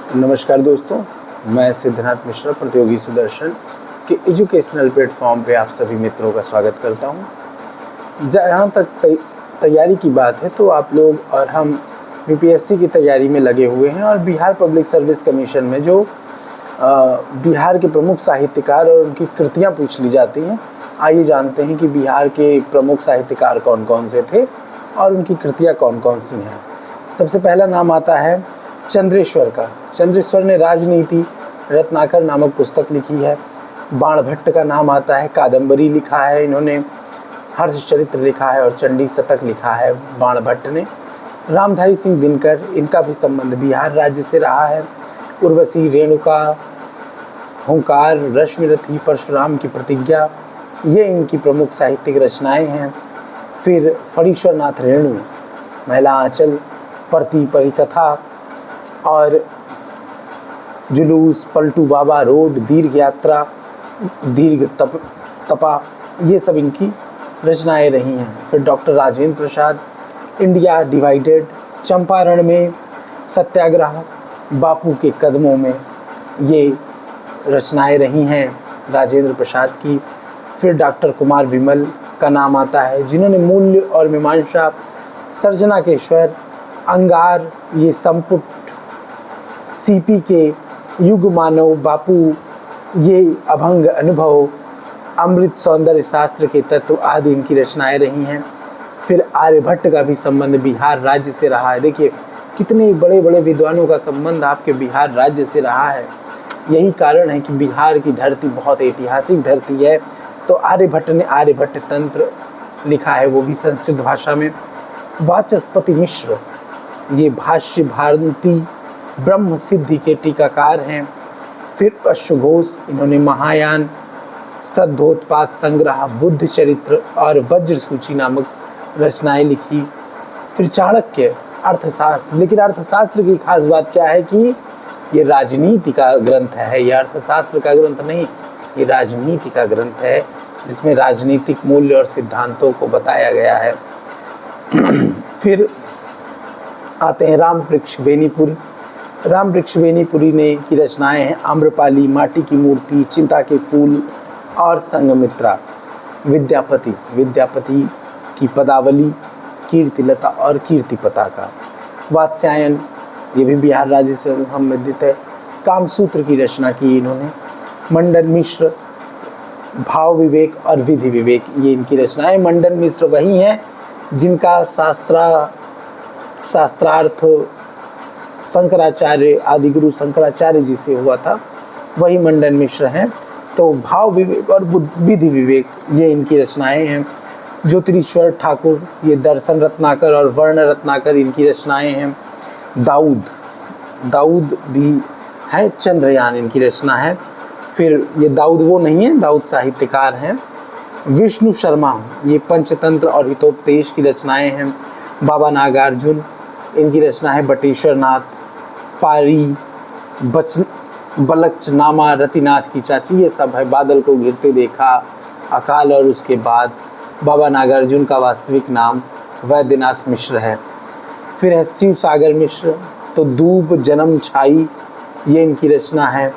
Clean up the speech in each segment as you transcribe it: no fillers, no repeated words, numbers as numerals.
नमस्कार दोस्तों, मैं सिद्धनाथ मिश्रा प्रतियोगी सुदर्शन के एजुकेशनल प्लेटफॉर्म पे आप सभी मित्रों का स्वागत करता हूँ। जहाँ तक तैयारी की बात है तो आप लोग और हम यूपीएससी की तैयारी में लगे हुए हैं और बिहार पब्लिक सर्विस कमीशन में जो बिहार के प्रमुख साहित्यकार और उनकी कृतियाँ पूछ ली जाती हैं। आइए जानते हैं कि बिहार के प्रमुख साहित्यकार कौन कौन से थे और उनकी कृतियाँ कौन कौन सी हैं। सबसे पहला नाम आता है चंद्रेश्वर का। चंद्रेश्वर ने राजनीति रत्नाकर नामक पुस्तक लिखी है। बाणभट्ट का नाम आता है, कादम्बरी लिखा है इन्होंने, हर्षचरित्र लिखा है और चंडी शतक लिखा है बाणभट्ट ने। रामधारी सिंह दिनकर, इनका भी संबंध बिहार राज्य से रहा है। उर्वशी, रेणुका, हुंकार, रश्मिरथी, परशुराम की प्रतिज्ञा, ये इनकी प्रमुख साहित्यिक रचनाएं हैं। फिर फणीश्वर नाथ रेणु, महिला आंचल, परती परिकथा और जुलूस, पलटू बाबा, रोड, दीर्घ यात्रा, दीर्घ तपा, ये सब इनकी रचनाएं रही हैं। फिर doctor Rajendra Prasad, India divided, Champaran में सत्याग्रह, बापू के कदमों में, ये रचनाएं रही हैं राजेंद्र प्रसाद की। फिर डॉक्टर कुमार विमल का नाम आता है, जिन्होंने मूल्य और मीमांसा, सर्जना के स्वर, अंगार, ये संपुट, सीपी के युग मानव, बापू, ये अभंग अनुभव, अमृत सौंदर्य शास्त्र के तत्व आदि इनकी रचनाएं रही हैं। फिर आर्यभट्ट का भी संबंध बिहार राज्य से रहा है। देखिए कितने बड़े बड़े विद्वानों का संबंध आपके बिहार राज्य से रहा है। यही कारण है कि बिहार की धरती बहुत ऐतिहासिक धरती है। तो आर्यभट्ट ने आर्यभट्ट तंत्र लिखा है, वो भी संस्कृत भाषा में। वाचस्पति मिश्र, ये भाष्य भारती ब्रह्म सिद्धि के टीकाकार हैं। फिर अश्वघोष, इन्होंने महायान, सद्धोत्पाद संग्रह, बुद्ध चरित्र और वज्र सूची नामक रचनाएं लिखी। फिर चाणक्य, अर्थशास्त्र, लेकिन अर्थशास्त्र की खास बात क्या है कि ये राजनीति का ग्रंथ है, ये अर्थशास्त्र का ग्रंथ नहीं, ये राजनीति का ग्रंथ है जिसमें राजनीतिक मूल्य और सिद्धांतों को बताया गया है। फिर आते हैं रामवृक्ष बेनीपुरी। रामवृक्ष बेनीपुरी ने की रचनाएं हैं आम्रपाली, माटी की मूर्ति, चिंता के फूल और संगमित्रा। विद्यापति, विद्यापति की पदावली, कीर्तिलता और कीर्ति पताका। वात्स्यायन, ये भी बिहार राज्य से संबंधित है। कामसूत्र की रचना की इन्होंने। मंडन मिश्र, भाव विवेक और विधि विवेक, ये इनकी रचनाएं। मंडन मिश्र वही हैं जिनका शास्त्रार्थ शंकराचार्य, आदिगुरु शंकराचार्य जी से हुआ था, वही मंडन मिश्र हैं। तो भाव विवेक और विधि विवेक, ये इनकी रचनाएं हैं। ज्योतिरीश्वर ठाकुर, ये दर्शन रत्नाकर और वर्ण रत्नाकर इनकी रचनाएं हैं। दाऊद, दाऊद भी है, चंद्रयान इनकी रचना है। फिर ये दाऊद वो नहीं है, दाऊद साहित्यकार हैं। विष्णु शर्मा, ये पंचतंत्र और हितोपदेश की रचनाएं हैं। बाबा नागार्जुन, इनकी रचना है बटेश्वर नाथ, पारी, बलचनामा, रतिनाथ की चाची, ये सब है। बादल को घिरते देखा, अकाल और उसके बाद। बाबा नागार्जुन का वास्तविक नाम वैद्यनाथ मिश्र है। फिर है शिव सागर मिश्र, तो दूब जन्म छाई, ये इनकी रचना है।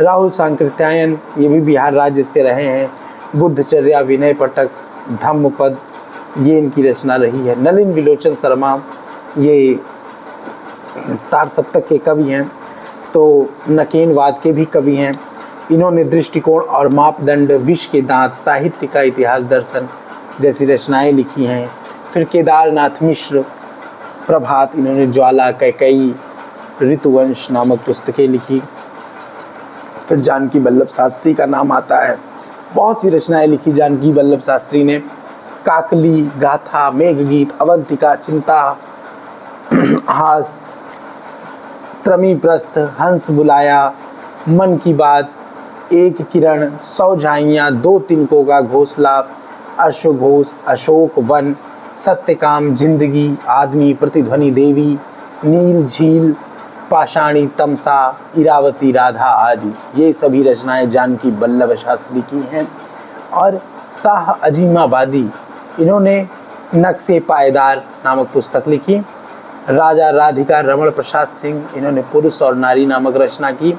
राहुल सांकृत्यायन, ये भी बिहार राज्य से रहे हैं। बुद्धचर्या, विनय पटक, धम्मपद, ये इनकी रचना रही है। नलिन विलोचन शर्मा, ये तार सप्तक के कवि हैं, तो नकेनवाद के भी कवि हैं। इन्होंने दृष्टिकोण और मापदंड, विष के दांत, साहित्य का इतिहास, दर्शन जैसी रचनाएं लिखी हैं। फिर केदारनाथ मिश्र, प्रभात, इन्होंने ज्वाला, कैकई, ऋतुवंश नामक पुस्तकें लिखी। फिर जानकी वल्लभ शास्त्री का नाम आता है, बहुत सी रचनाएं लिखी जानकी वल्लभ शास्त्री ने। काकली, गाथा, मेघगीत, अवंतिका, चिंता, हास, त्रमी प्रस्थ, हंस बुलाया, मन की बात, एक किरण, 100 झाइयाँ, 2 तिनकों का घोंसला, अश्वघोष, अशोक वन, सत्यकाम, जिंदगी, आदमी, प्रतिध्वनि देवी, नील झील, पाषाणी, तमसा, इरावती, राधा आदि, ये सभी रचनाएं जानकी वल्लभ शास्त्री की हैं। और शाह अजीमाबादी, इन्होंने नक्शे पायदार नामक पुस्तक लिखी। राजा राधिका रमण प्रसाद सिंह, इन्होंने पुरुष और नारी नामक रचना की।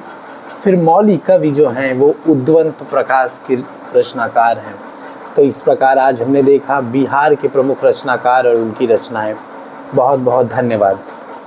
फिर मौली कवि जो हैं वो उद्वंत प्रकाश के रचनाकार हैं। तो इस प्रकार आज हमने देखा बिहार के प्रमुख रचनाकार और उनकी रचनाएं। बहुत बहुत धन्यवाद।